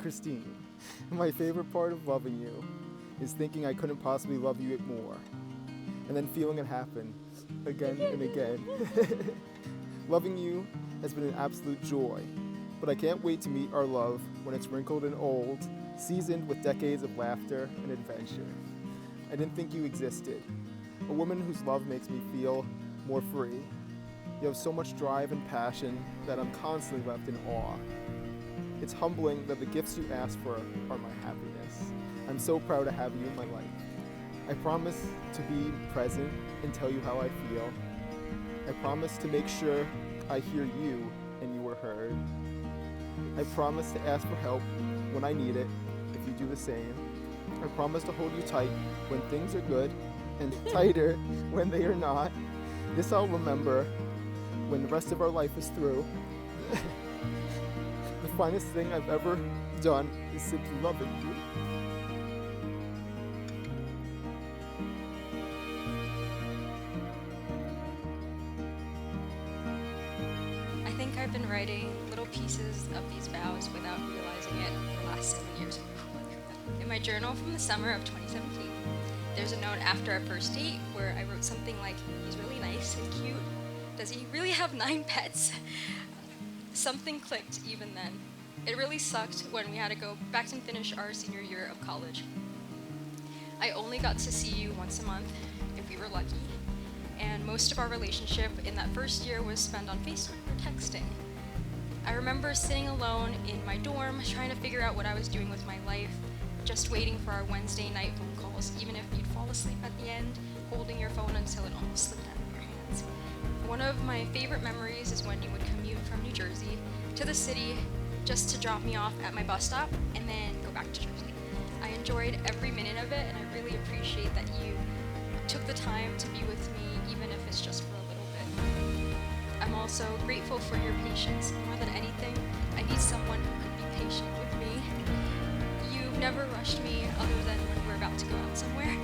Christine, my favorite part of loving you is thinking I couldn't possibly love you more, and then feeling it happen again and again. Loving you has been an absolute joy, but I can't wait to meet our love when it's wrinkled and old, seasoned with decades of laughter and adventure. I didn't think you existed. A woman whose love makes me feel more free. You have so much drive and passion that I'm constantly left in awe. It's humbling that the gifts you ask for are my happiness. I'm so proud to have you in my life. I promise to be present and tell you how I feel. I promise to make sure I hear you and you are heard. I promise to ask for help when I need it, if you do the same. I promise to hold you tight when things are good and tighter when they are not. This I'll remember when the rest of our life is through. The finest thing I've ever done is simply loving you. I think I've been writing little pieces of these vows without realizing it for the last 7 years. In my journal from the summer of 2017, there's a note after our first date where I wrote something like, "He's really nice and cute. Does he really have 9 pets?" Something clicked even then. It really sucked when we had to go back and finish our senior year of college. I only got to see you once a month, if we were lucky, and most of our relationship in that first year was spent on FaceTime or texting. I remember sitting alone in my dorm, trying to figure out what I was doing with my life, just waiting for our Wednesday night phone calls, even if you'd fall asleep at the end, holding your phone until it almost slipped out of your hands. One of my favorite memories is when you would commute from New Jersey to the city just to drop me off at my bus stop and then go back to Jersey. I enjoyed every minute of it, and I really appreciate that you took the time to be with me, even if it's just for a little bit. I'm also grateful for your patience. More than anything, I need someone who could be patient with me. You've never rushed me other than when we're about to go out somewhere,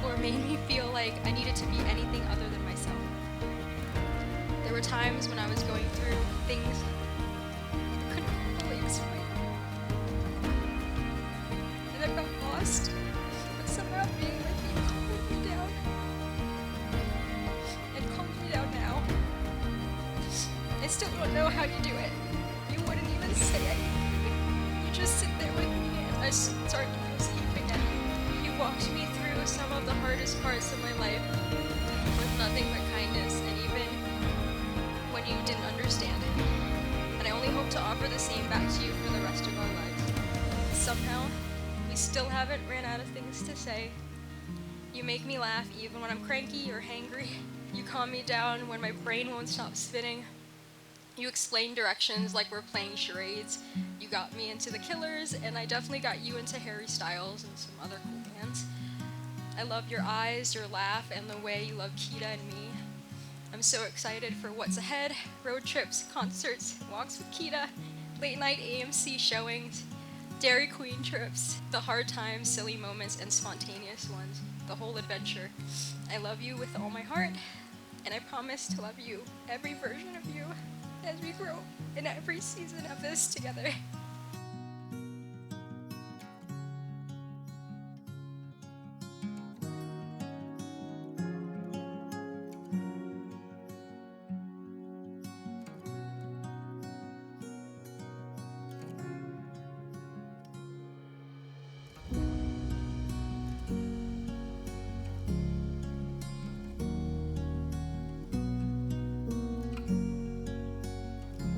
or made me feel like I needed to be anything other than myself. There were times when I was going through things I couldn't really explain, and I felt lost, but somehow being with you calmed me down, and calmed me down now. I still don't know how you do it. You wouldn't even say anything. You just sit there with me, and I start to feel safe again. You walked me through some of the hardest parts of my life with nothing but kindness, and even when you didn't understand. And I only hope to offer the same back to you for the rest of our lives. Somehow, we still haven't ran out of things to say. You make me laugh even when I'm cranky or hangry. You calm me down when my brain won't stop spinning. You explain directions like we're playing charades. You got me into The Killers, and I definitely got you into Harry Styles and some other cool bands. I love your eyes, your laugh, and the way you love Kita and me. I'm so excited for what's ahead. Road trips, concerts, walks with Kita, late night AMC showings, Dairy Queen trips, the hard times, silly moments, and spontaneous ones. The whole adventure. I love you with all my heart, and I promise to love you, every version of you, as we grow in every season of this together.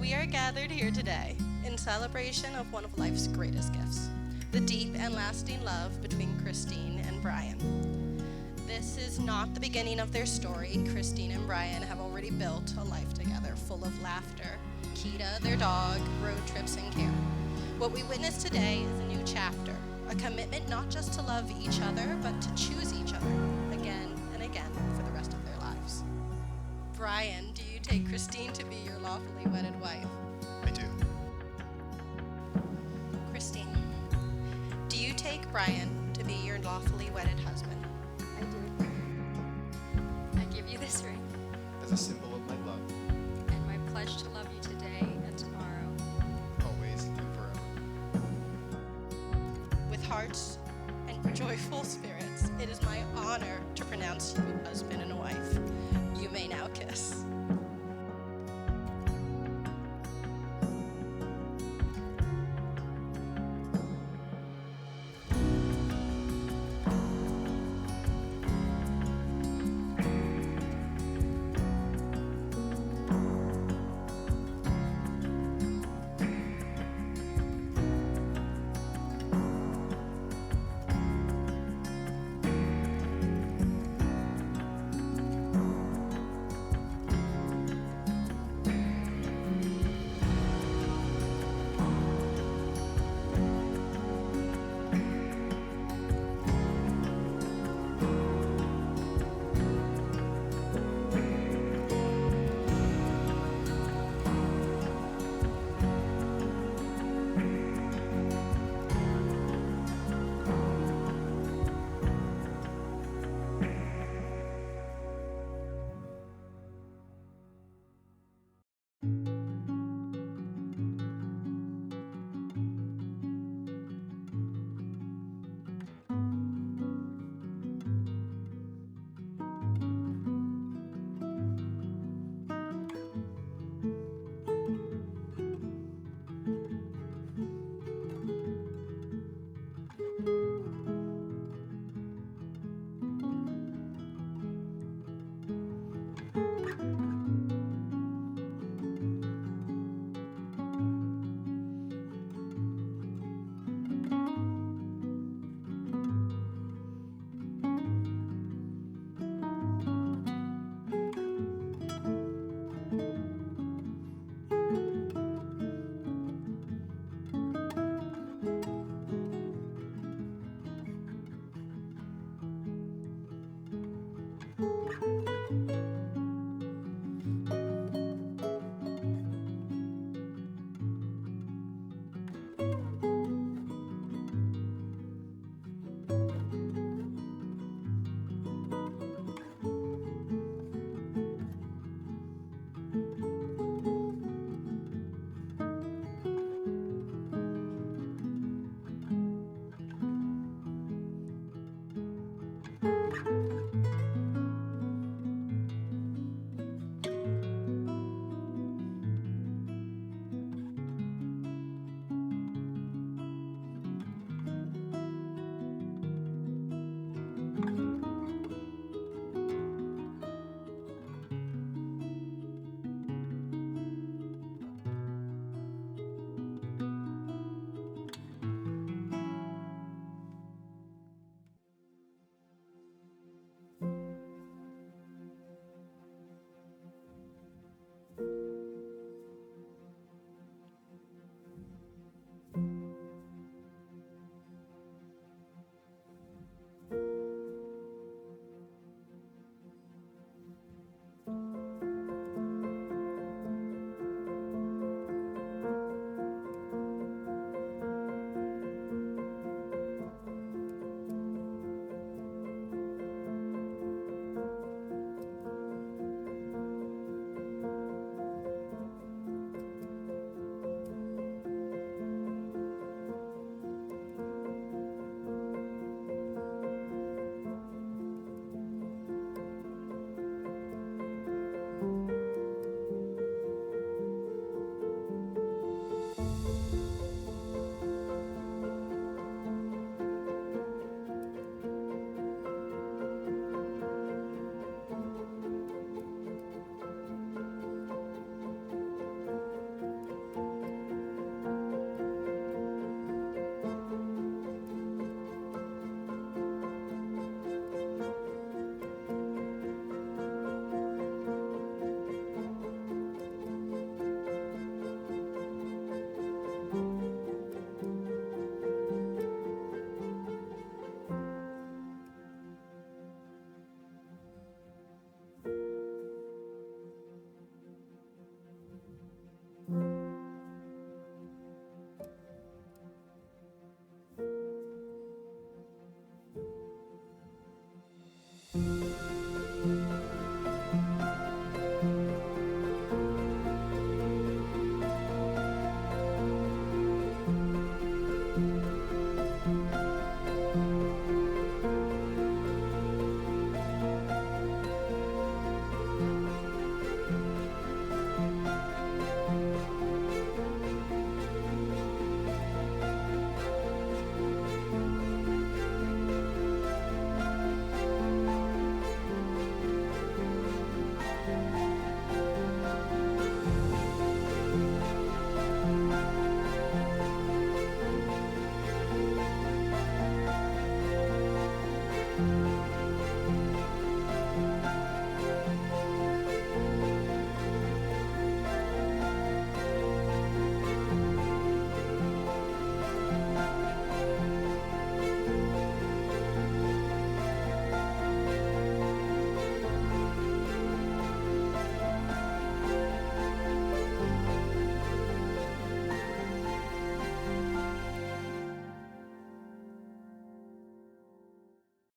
We are gathered here today in celebration of one of life's greatest gifts, the deep and lasting love between Christine and Brian. This is not the beginning of their story. Christine and Brian have already built a life together full of laughter, Kita, their dog, road trips, and care. What we witness today is a new chapter, a commitment not just to love each other, but to choose each other again and again for the rest of their lives. Brian, do you take Christine to be your lawfully wedded wife? I do. Christine, do you take Brian to be your lawfully wedded husband? I do. I give you this ring, As a symbol of my love, and my pledge to love you today and tomorrow. always and forever. joyful spirits, it is my honor to pronounce you husband and wife. You may now kiss.